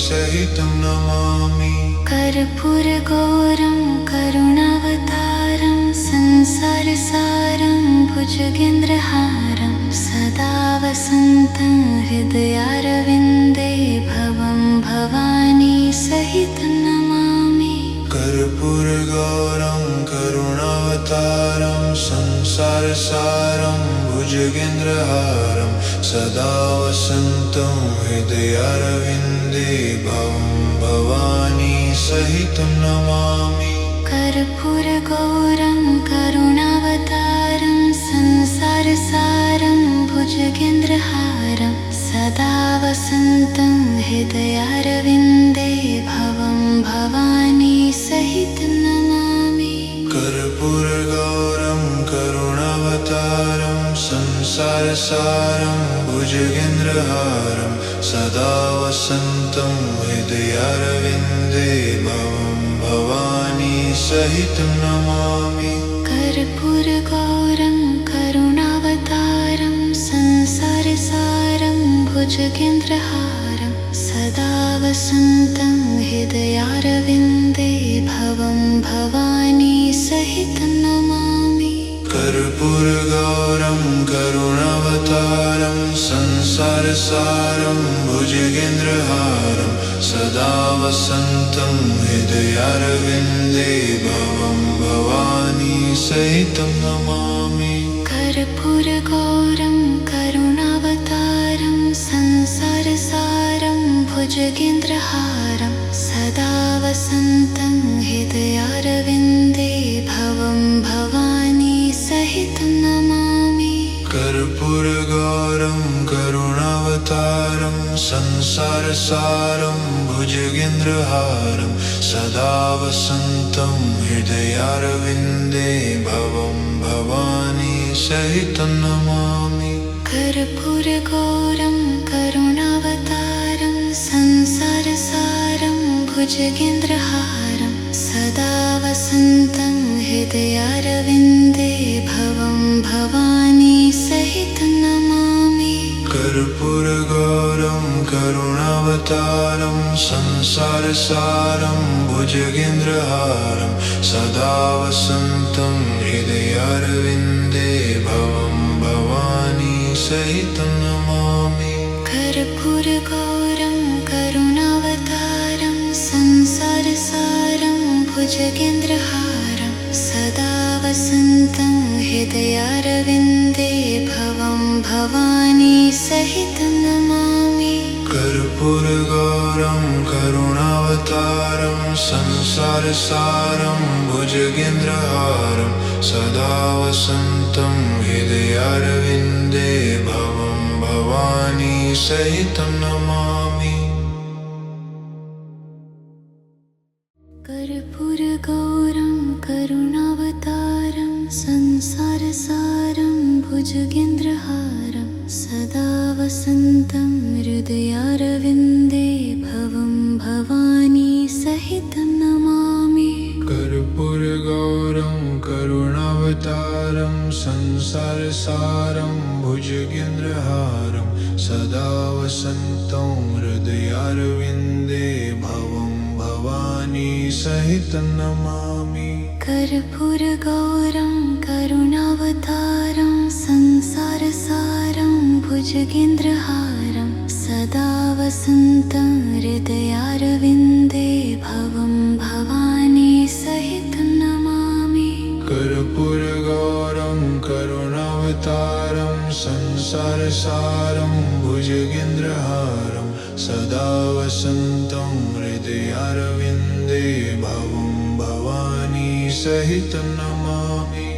सहितं नमामि कर्पूरगौरं करुणावतारं संसारसारं भुजगेन्द्रहारं सदा वसन्तं हृदयारविन्दे भवं भवानी सहितं नमामि कर्पूरगौरं करुणावतारं संसारसारं भुजगेन्द्रहारं सदा वसन्तं हृदयारविन्दे भवं भवानी सहितं नमामि कर्पूरगौरं करुणावतारं संसारसारं भुजगेन्द्रहारं सदा वसन्तं हृदयारविन्दे भवं भवानी सहितं नमामि कर्पूरगौरं करुणावतारं संसारसारं भुजगेन्द्रहारं सदा वसन्तं हृदयारविन्दे भवं भवानी सहितं नमामि कर्पूरगौरं करुणावतारं संसारसारं भुजगेन्द्रहारं सदा वसन्तं हृदयारविन्दे भवं भवानी सहितं नमामि कर्पूरगौरं करुणावतारं संसारसारं भुजगेन्द्रहारं सदा वसन्तं हृदयारविन्दे भवं भवानी सहितं नमामि कर्पूरगौरं करुणावतारं संसारसारं भुजगेन्द्रहारं सदा वसन्तं हृदयारविन्दे भवं भवानी सहितं नमामि कर्पूरगौरं करुणावतारं संसारसारं भुजगेन्द्रहारं सदा वसन्तं हृदयारविन्दे भवं भवानी सहितं नमामि कर्पूरगौरं करुणावतारं संसारसारं भुजगेन्द्रहारं सदा वसन्तं हृदयारविन्दे भवं भवानी सहितं नमामि कर्पूरगौरं करुणावतारं संसारसारं भुजगेन्द्रहारं सदा वसन्तं हृदयारविन्दे भवं भवानी सहितं नमामि कर्पूरगौरं करुणावतारं संसारसारं भुजगेन्द्रहारं सदा वसन्तं हृदयारविन्दे भवं भवानी सहितं नमामि कर्पूरगौरं करुणावतारं संसारसारं भुजगेन्द्रहारं सदा वसन्तं हृदयारविन्दे भवं भवानी सहितं नमामि कर्पूरगौरं करुणावतारं संसारसारं भुजगेन्द्रहारं सदा वसन्तं हृदयारविन्दे भवं भवानी सहितं नमामि कर्पूरगौरं करुणावतारं संसारसारं भुजगेन्द्रहारं सदा वसन्तं हृदयारविन्दे भवं भवानी सहितं नमामि कर्पूरगौरं करुणावतारं संसारसारं भुजगेन्द्रहारं सदा वसन्तं हृदयारविन्दे भवं भवानी सहितं नमामि कर्पूरगौरं करुणावतारं संसारसारं भुजगेन्द्रहारं सदा वसन्तं हृदयारविन्दे भवं भवानी सहितं नमामि कर्पूरगौरं करुणावतारं संसारसारं भुजगेन्द्रहारं सदा वसन्तं हृदयारविन्दे भवं भवानी सहितं नमामि कर्पूरगौरं करुणावतारं संसारसारं भुजगेन्द्रहारं सदा वसन्तं हृदयारविन्दे भवं भवानी सहितं नमामि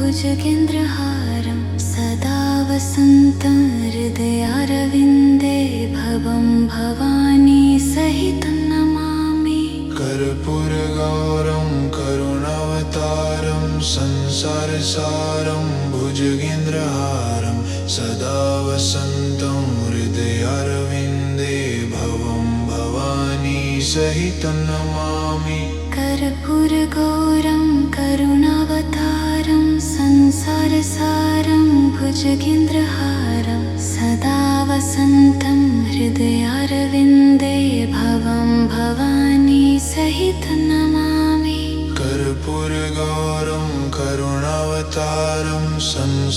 भुजगेन्द्रहारं सदा वसन्तं हृदयारविन्दे भवं भवानी सहितं नमामि कर्पूरगौरं करुणावतारं संसारसारं भुजगेन्द्रहारं सदा वसन्तं हृदयारविन्दे भवं भवानी सहितं नमामि कर्पूरगौरं करुणावतारं संसारसारं भुजगेन्द्रहारं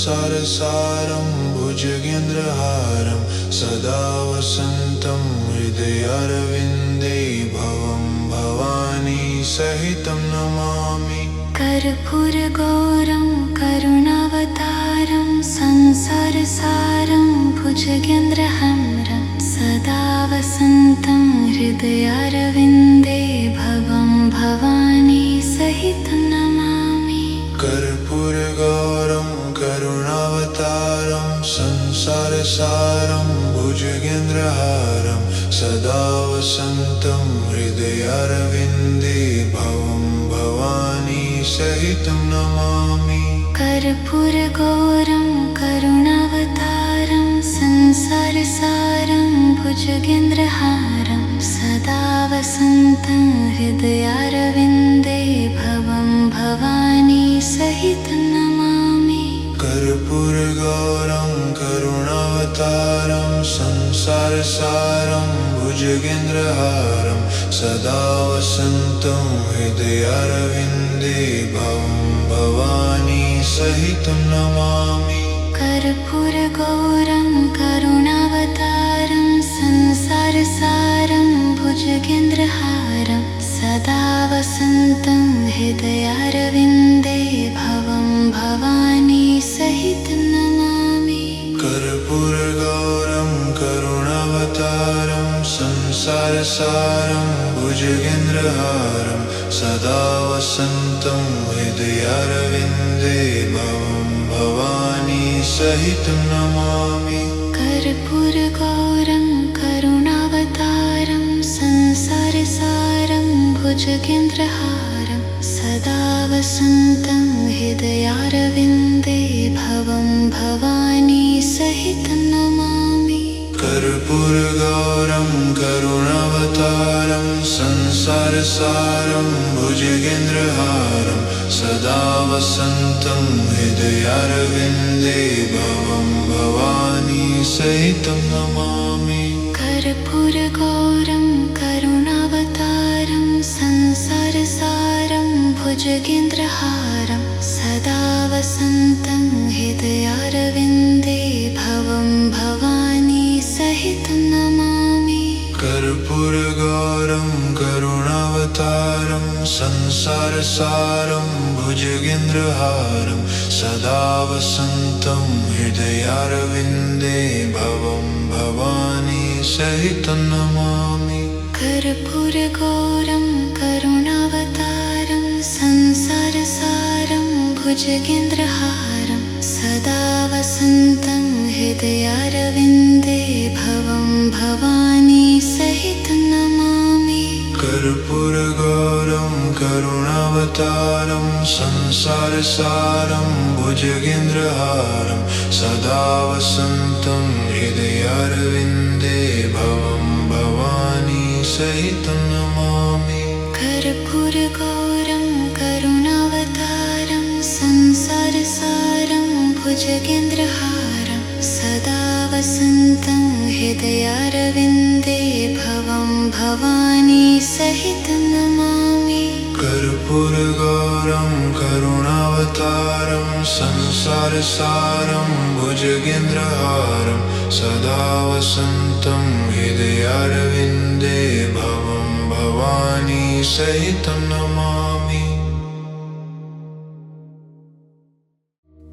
संसारसारं भुजगेन्द्रहारं सदा वसन्तं हृदयारविन्दे भवं भवानी सहितं नमामि। कर्पूरगौरं करुणावतारं संसारसारं भुजगेन्द्रहारं सदा वसन्तं हृदयारविन्दे भवं भवानी सहितं नमामि। कर्पूरगौरं करुणावतारं संसारसारं भुजगेन्द्रहारं सदा वसन्तं हृदयारविन्दे भवं भवानी सहितं नमामि। कर्पूरगौरं करुणावतारं संसारसारं भुजगेन्द्रहारं सदा वसन्तं हृदयारविन्दे भवं भवानी सहितं नमामि। कर्पूरगौरं करुणावतारं संसारसारं भुजगेन्द्रहारं सदा वसन्तं हृदयारविन्दे भवं भवानी सहितं नमामि। कर्पूरगौरं करुणावतारं संसारसारं भुजगेन्द्रहारं सदा वसन्तं हृदयारविन्दे भवं भवानी सहितं नमामि। कर्पूरगौरं करुणावतारं संसारसारं भुजगेन्द्रहारं सदा वसन्तं हृदयारविन्दे भवं भवानी सहितं नमामि। कर्पूरगौरं करुणावतारं संसारसारं भुजगेन्द्रहारं सदा वसन्तं हृदयारविन्दे भवं भवानी सहितं नमामि। कर्पूरगौरं करुणावतारं संसारसारं भुजगेन्द्रहारं सदा वसन्तं हृदयारविन्दे भवं भवानी सहितं नमामि। कर्पूरगौरं करुणावतारं संसारसारं भुजगेन्द्रहारं सदा वसन्तं हृदयारविन्दे भवं भवानी सहितं नमामि। कर्पूरगौरं करुणावतारं संसारसारं भुजगेन्द्रहारं सदा वसन्तं हृदयारविन्दे भवं भवानी सहितं नमामि। कर्पूरगौरं करुणावतारं संसारसारं भुजगेन्द्रहारं सदा वसन्तं हृदयारविन्दे भवं भवानी सहितं नमामि। कर्पूरगौरं करुणावतारं संसारसारं भुजगेन्द्रहारं सदा वसन्तं हृदयारविन्दे भवं भवानी सहितं नमामि। कर्पूरगौरं करुणावतारं संसारसारं भुजगेन्द्रहारं सदा वसन्तं हृदयारविन्दे भवं भवानी सहितं नमामि। कर्पूरगौरं करुणावतारं संसारसारं भुजगेन्द्रहारं सदा वसन्तं हृदयारविन्दे भवं भवानी सहितं नमामि।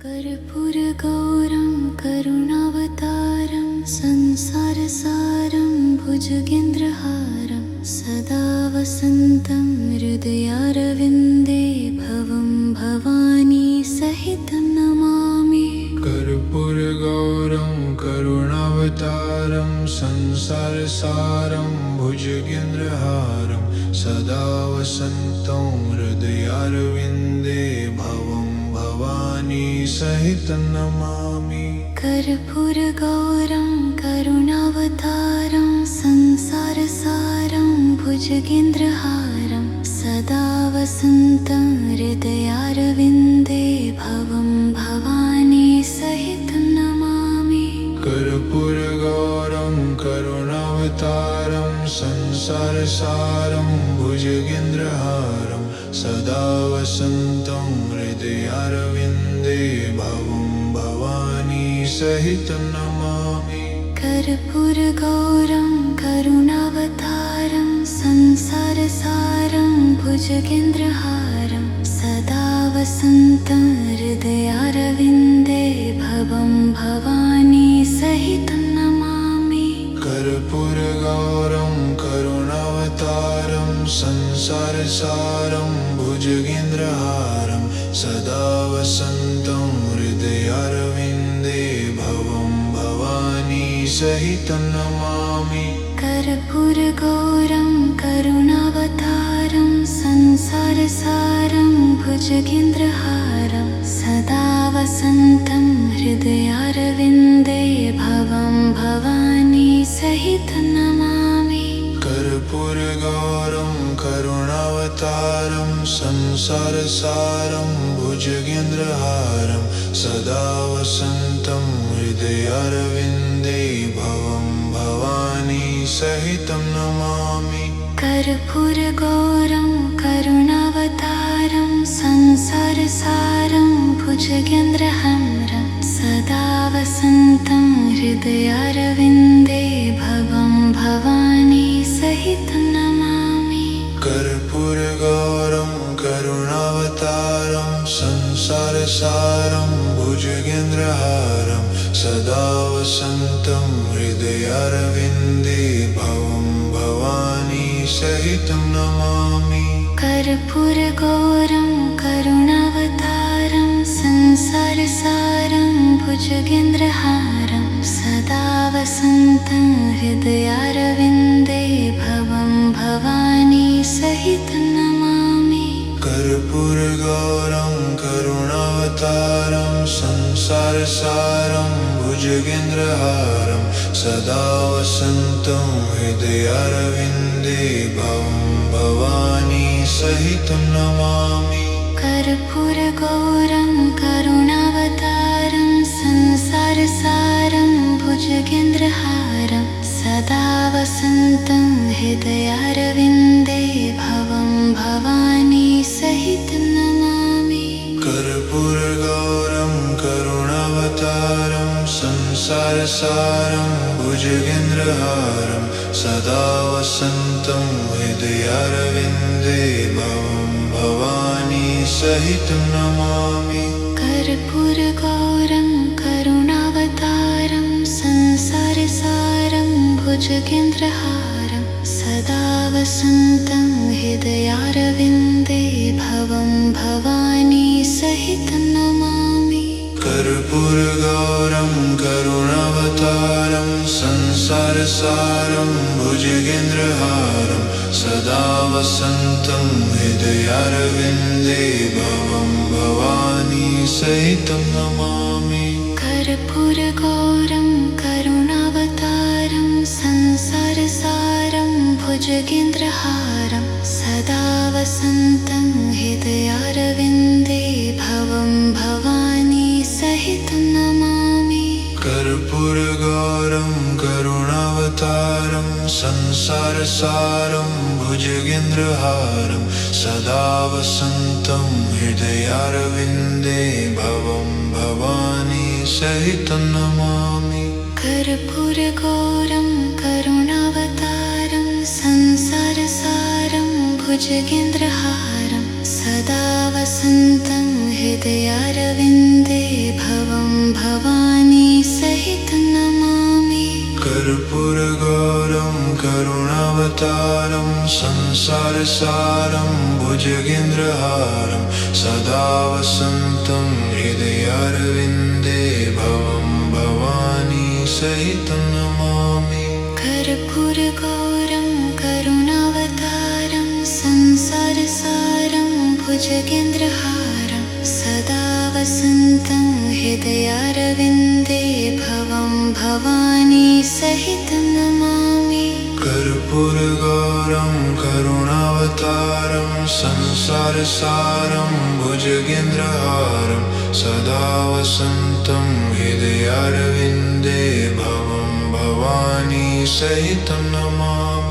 कर्पूरगौरं करुणावतारं संसारसारं भुजगेन्द्रहारं सदा वसन्तं हृदयारविन्दे भवं भवानी सहितं नमामि। कर्पूरगौरं करुणावतारं संसारसारं भुजगेन्द्रहारं सदा वसन्तं हृदयारविन्दे भवं भवानी सहितं नमामि। कर्पूरगौरं करुणावतारं संसारसारं भुजगेन्द्रहारं सदा वसन्तं हृदयारविन्दे भवं भवानी सहितं नमामि। कर्पूरगौरं करुणावतारं संसारसारं भुजगेन्द्रहारं सदा वसन्तं हृदयारविन्दे भवं भवानी सहितं नमामि कर्पूरगौरं करुणावतारं संसारसारं भुजगेन्द्रहारं सदा वसन्तं हृदयारविन्दे भवं भवानी सहितं नमामि कर्पूरगौरं करुणावतारं संसारसारं भुजगेन्द्रहारं सदा वसन्तं हृदयारविन्दे भवं भवानी सहितं नमामि कर्पूरगौरं करुणावतारं संसारसारं भुजगेन्द्रहारं सदा वसन्तं हृदयारविन्दे भवं भवानी सहितं नमामि कर्पूरगौरं करुणावतारं संसारसारं भुजगेन्द्रहारं सदा वसन्तं हृदयारविन्दे भवं भवानी सहितं नमामि कर्पूरगौरं करुणावतारं संसारसारं भुजगेन्द्रहारं सदा वसन्तं हृदयारविन्दे भवं भवानी सहितं नमामि कर्पूरगौरं करुणावतारं संसारसारं भुजगेन्द्रहारं सदा वसन्तं हृदयारविन्दे भवं भवानी सहितं नमामि कर्पूरगौरं करुणावतारं संसारसारं भुजगेन्द्रहारं सदा वसन्तं हृदयारविन्दे भवं भवानी सहितं नमामि कर्पूरगौरं करुणावतारं संसारसारं भुजगेन्द्रहारं सदा वसन्तं हृदयारविन्दे भवं भवानी सहितं नमामि कर्पूरगौरं करुणावतारं संसारसारं भुजगेन्द्रहारं सदा वसन्तं हृदयारविन्दे भवं भवानी सहितं नमामि कर्पूरगौरं करुणावतारं संसारसारं भुजगेन्द्रहारं सदा वसन्तं हृदयारविन्दे भवं भवानी सहितं नमामि कर्पूरगौरं करुणावतारं संसारसारं भुजगेन्द्रहारं सदा वसन्तं हृदयारविन्दे भवं भवानी सहितं नमामि कर्पूरगौरं करुणावतारं संसारसारं भुजगेन्द्रहारं सदा वसन्तं हृदयारविन्दे भवं भवानी सहितं नमामि कर्पूरगौरं करुणावतारं संसारसारं भुजगेन्द्रहारं सदा वसन्तं हृदयारविन्दे भवं भवानी सहितं नमामि कर्पूरगौरं करुणावतारं संसारसारं भुजगेन्द्रहारं सदा वसन्तं हृदयारविन्दे भवं भवानी सहितं नमामि कर्पूरगौरं करुणावतारं संसारसारं भुजगेन्द्रहारं सदा वसन्तं हृदयारविन्दे भवं भवानी सहितं नमामि कर्पूरगौरं करुणावतारं संसारसारं भुजगेन्द्रहारं सदा वसन्तं हृदयारविन्दे भवं भवानी सहितं नमामि कर्पूरगौरं करुणावतारं संसारसारं भुजगेन्द्रहारं सदा वसन्तं हृदयारविन्दे भवं भवानी सहितं नमामि कर्पूरगौरं करुणावतारं संसारसारं भुजगेन्द्रहारं सदा वसन्तं हृदयारविन्दे भवं भवानी सहितं नमामि